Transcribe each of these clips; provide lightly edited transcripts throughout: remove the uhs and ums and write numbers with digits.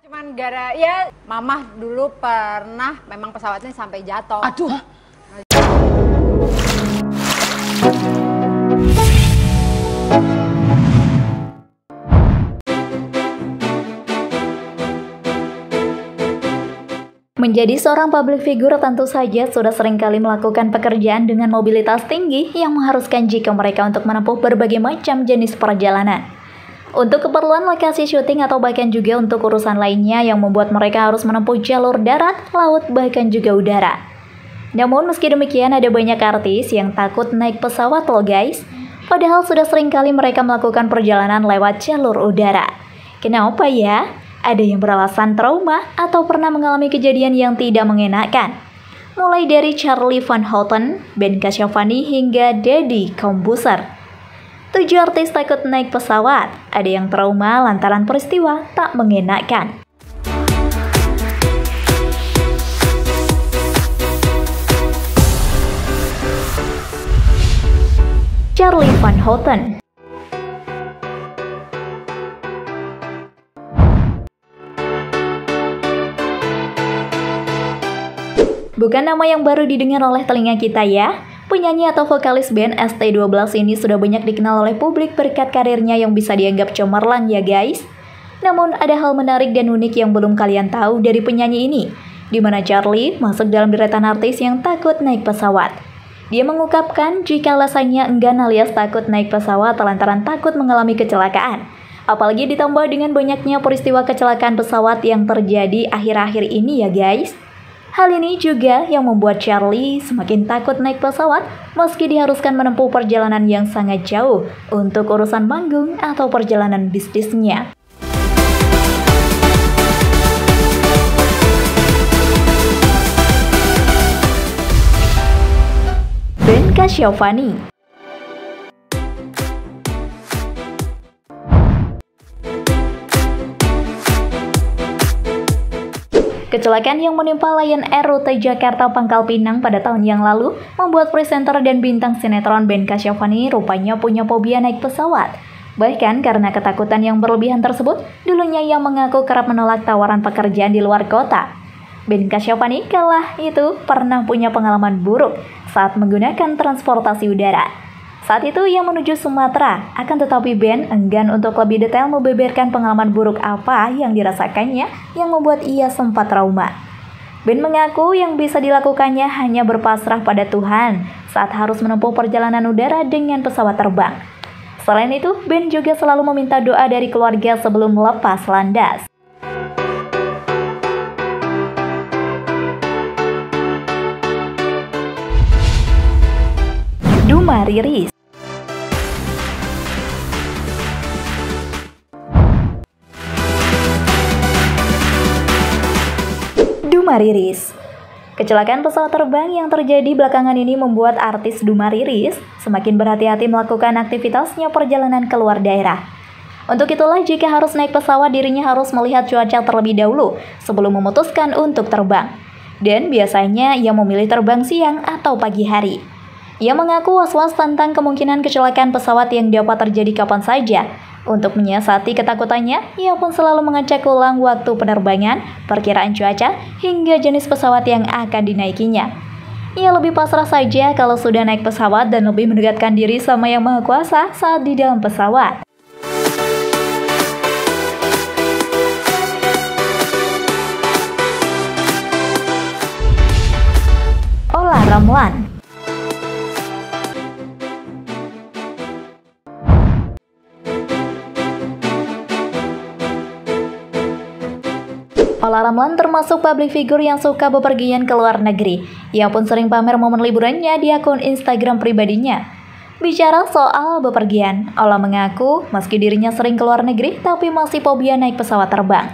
Cuman ya mamah dulu pernah memang pesawatnya sampai jatuh. Aduh. Menjadi seorang public figure tentu saja sudah seringkali melakukan pekerjaan dengan mobilitas tinggi yang mengharuskan jika mereka untuk menempuh berbagai macam jenis perjalanan. Untuk keperluan lokasi syuting atau bahkan juga untuk urusan lainnya yang membuat mereka harus menempuh jalur darat, laut, bahkan juga udara. Namun meski demikian ada banyak artis yang takut naik pesawat loh guys. Padahal sudah seringkali mereka melakukan perjalanan lewat jalur udara. Kenapa ya? Ada yang beralasan trauma atau pernah mengalami kejadian yang tidak mengenakan. Mulai dari Charlie Van Houten, Ben Kasyafani hingga Deddy Corbuzier. 7 artis takut naik pesawat. Ada yang trauma lantaran peristiwa tak mengenakan. Charlie Van Houten. Bukan nama yang baru didengar oleh telinga kita ya. Penyanyi atau vokalis band ST12 ini sudah banyak dikenal oleh publik berkat karirnya yang bisa dianggap cemerlang ya guys. Namun ada hal menarik dan unik yang belum kalian tahu dari penyanyi ini, di mana Charlie masuk dalam deretan artis yang takut naik pesawat. Dia mengungkapkan jika alasannya enggan alias takut naik pesawat lantaran takut mengalami kecelakaan. Apalagi ditambah dengan banyaknya peristiwa kecelakaan pesawat yang terjadi akhir-akhir ini ya guys. Hal ini juga yang membuat Charlie semakin takut naik pesawat meski diharuskan menempuh perjalanan yang sangat jauh untuk urusan manggung atau perjalanan bisnisnya. Ben Kasyafani. Kecelakaan yang menimpa Lion Air rute Jakarta Pangkal Pinang pada tahun yang lalu membuat presenter dan bintang sinetron Ben Kasyafani rupanya punya fobia naik pesawat. Bahkan karena ketakutan yang berlebihan tersebut, dulunya ia mengaku kerap menolak tawaran pekerjaan di luar kota. Ben Kasyafani kala itu pernah punya pengalaman buruk saat menggunakan transportasi udara. Saat itu ia menuju Sumatera, akan tetapi Ben enggan untuk lebih detail membeberkan pengalaman buruk apa yang dirasakannya yang membuat ia sempat trauma. Ben mengaku yang bisa dilakukannya hanya berpasrah pada Tuhan saat harus menempuh perjalanan udara dengan pesawat terbang. Selain itu, Ben juga selalu meminta doa dari keluarga sebelum melepas landas. Duma Riris. Duma Riris. Kecelakaan pesawat terbang yang terjadi belakangan ini membuat artis Duma Riris semakin berhati-hati melakukan aktivitasnya perjalanan keluar daerah. Untuk itulah jika harus naik pesawat dirinya harus melihat cuaca terlebih dahulu sebelum memutuskan untuk terbang. Dan biasanya ia memilih terbang siang atau pagi hari. Ia mengaku was-was tentang kemungkinan kecelakaan pesawat yang dapat terjadi kapan saja. Untuk menyiasati ketakutannya, ia pun selalu mengecek ulang waktu penerbangan, perkiraan cuaca, hingga jenis pesawat yang akan dinaikinya. Ia lebih pasrah saja kalau sudah naik pesawat dan lebih mendekatkan diri sama Yang Maha Kuasa saat di dalam pesawat. Olla Ramlan. Olla Ramlan termasuk public figure yang suka bepergian ke luar negeri. Ia pun sering pamer momen liburannya di akun Instagram pribadinya. Bicara soal bepergian, Olla mengaku meski dirinya sering ke luar negeri tapi masih fobia naik pesawat terbang.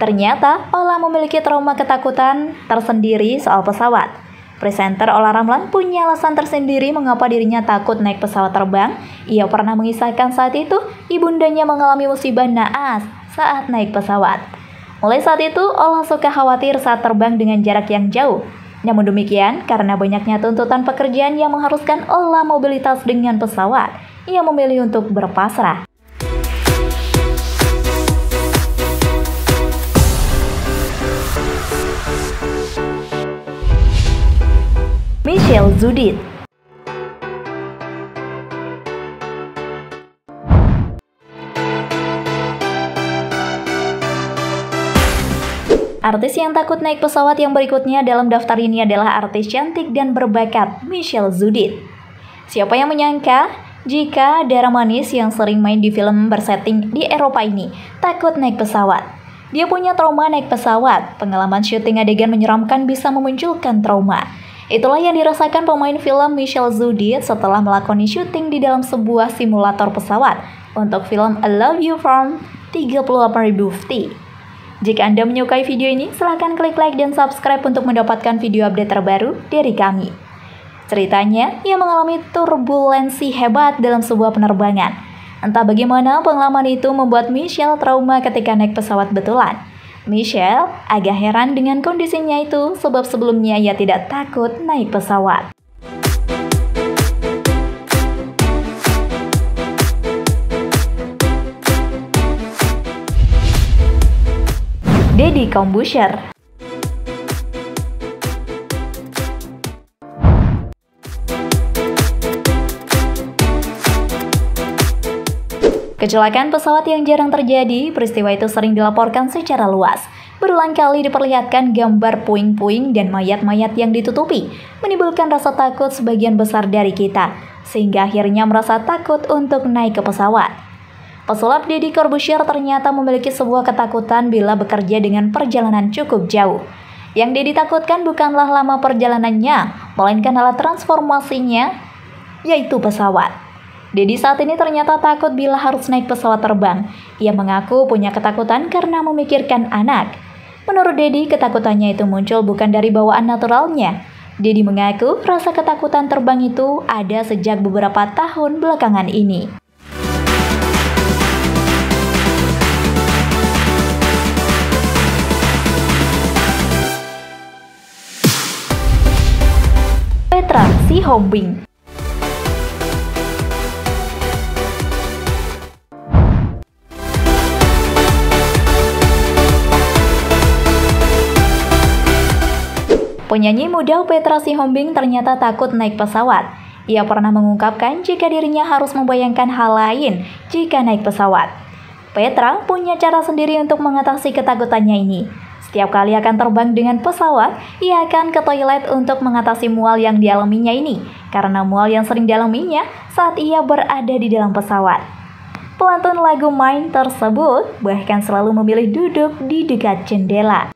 Ternyata Olla memiliki trauma ketakutan tersendiri soal pesawat. Presenter Olla Ramlan punya alasan tersendiri mengapa dirinya takut naik pesawat terbang. Ia pernah mengisahkan saat itu ibundanya mengalami musibah naas saat naik pesawat. Mulai saat itu, Olla suka khawatir saat terbang dengan jarak yang jauh. Namun demikian, karena banyaknya tuntutan pekerjaan yang mengharuskan Olla mobilitas dengan pesawat, ia memilih untuk berpasrah. Michelle Zudit. Artis yang takut naik pesawat yang berikutnya dalam daftar ini adalah artis cantik dan berbakat Michelle Zudit. Siapa yang menyangka jika Dara manis yang sering main di film bersetting di Eropa ini takut naik pesawat. Dia punya trauma naik pesawat. Pengalaman syuting adegan menyeramkan bisa memunculkan trauma. Itulah yang dirasakan pemain film Michelle Zudit setelah melakoni syuting di dalam sebuah simulator pesawat untuk film I Love You from 38.000 Feet. Jika Anda menyukai video ini, silahkan klik like dan subscribe untuk mendapatkan video update terbaru dari kami. Ceritanya, ia mengalami turbulensi hebat dalam sebuah penerbangan. Entah bagaimana pengalaman itu membuat Michelle trauma ketika naik pesawat betulan. Michelle agak heran dengan kondisinya itu sebab sebelumnya ia tidak takut naik pesawat. Deddy Corbuzier. Kecelakaan pesawat yang jarang terjadi, peristiwa itu sering dilaporkan secara luas. Berulang kali diperlihatkan gambar puing-puing dan mayat-mayat yang ditutupi, menimbulkan rasa takut sebagian besar dari kita, sehingga akhirnya merasa takut untuk naik ke pesawat. Pesulap Deddy Corbuzier ternyata memiliki sebuah ketakutan bila bekerja dengan perjalanan cukup jauh. Yang Deddy takutkan bukanlah lama perjalanannya, melainkan alat transformasinya, yaitu pesawat. Deddy saat ini ternyata takut bila harus naik pesawat terbang. Ia mengaku punya ketakutan karena memikirkan anak. Menurut Deddy, ketakutannya itu muncul bukan dari bawaan naturalnya. Deddy mengaku rasa ketakutan terbang itu ada sejak beberapa tahun belakangan ini. Petra Sihombing. Penyanyi muda Petra Sihombing ternyata takut naik pesawat. Ia pernah mengungkapkan jika dirinya harus membayangkan hal lain jika naik pesawat. Petra punya cara sendiri untuk mengatasi ketakutannya ini. Setiap kali akan terbang dengan pesawat, ia akan ke toilet untuk mengatasi mual yang dialaminya ini, karena mual yang sering dialaminya saat ia berada di dalam pesawat. Pelantun lagu Mine tersebut bahkan selalu memilih duduk di dekat jendela.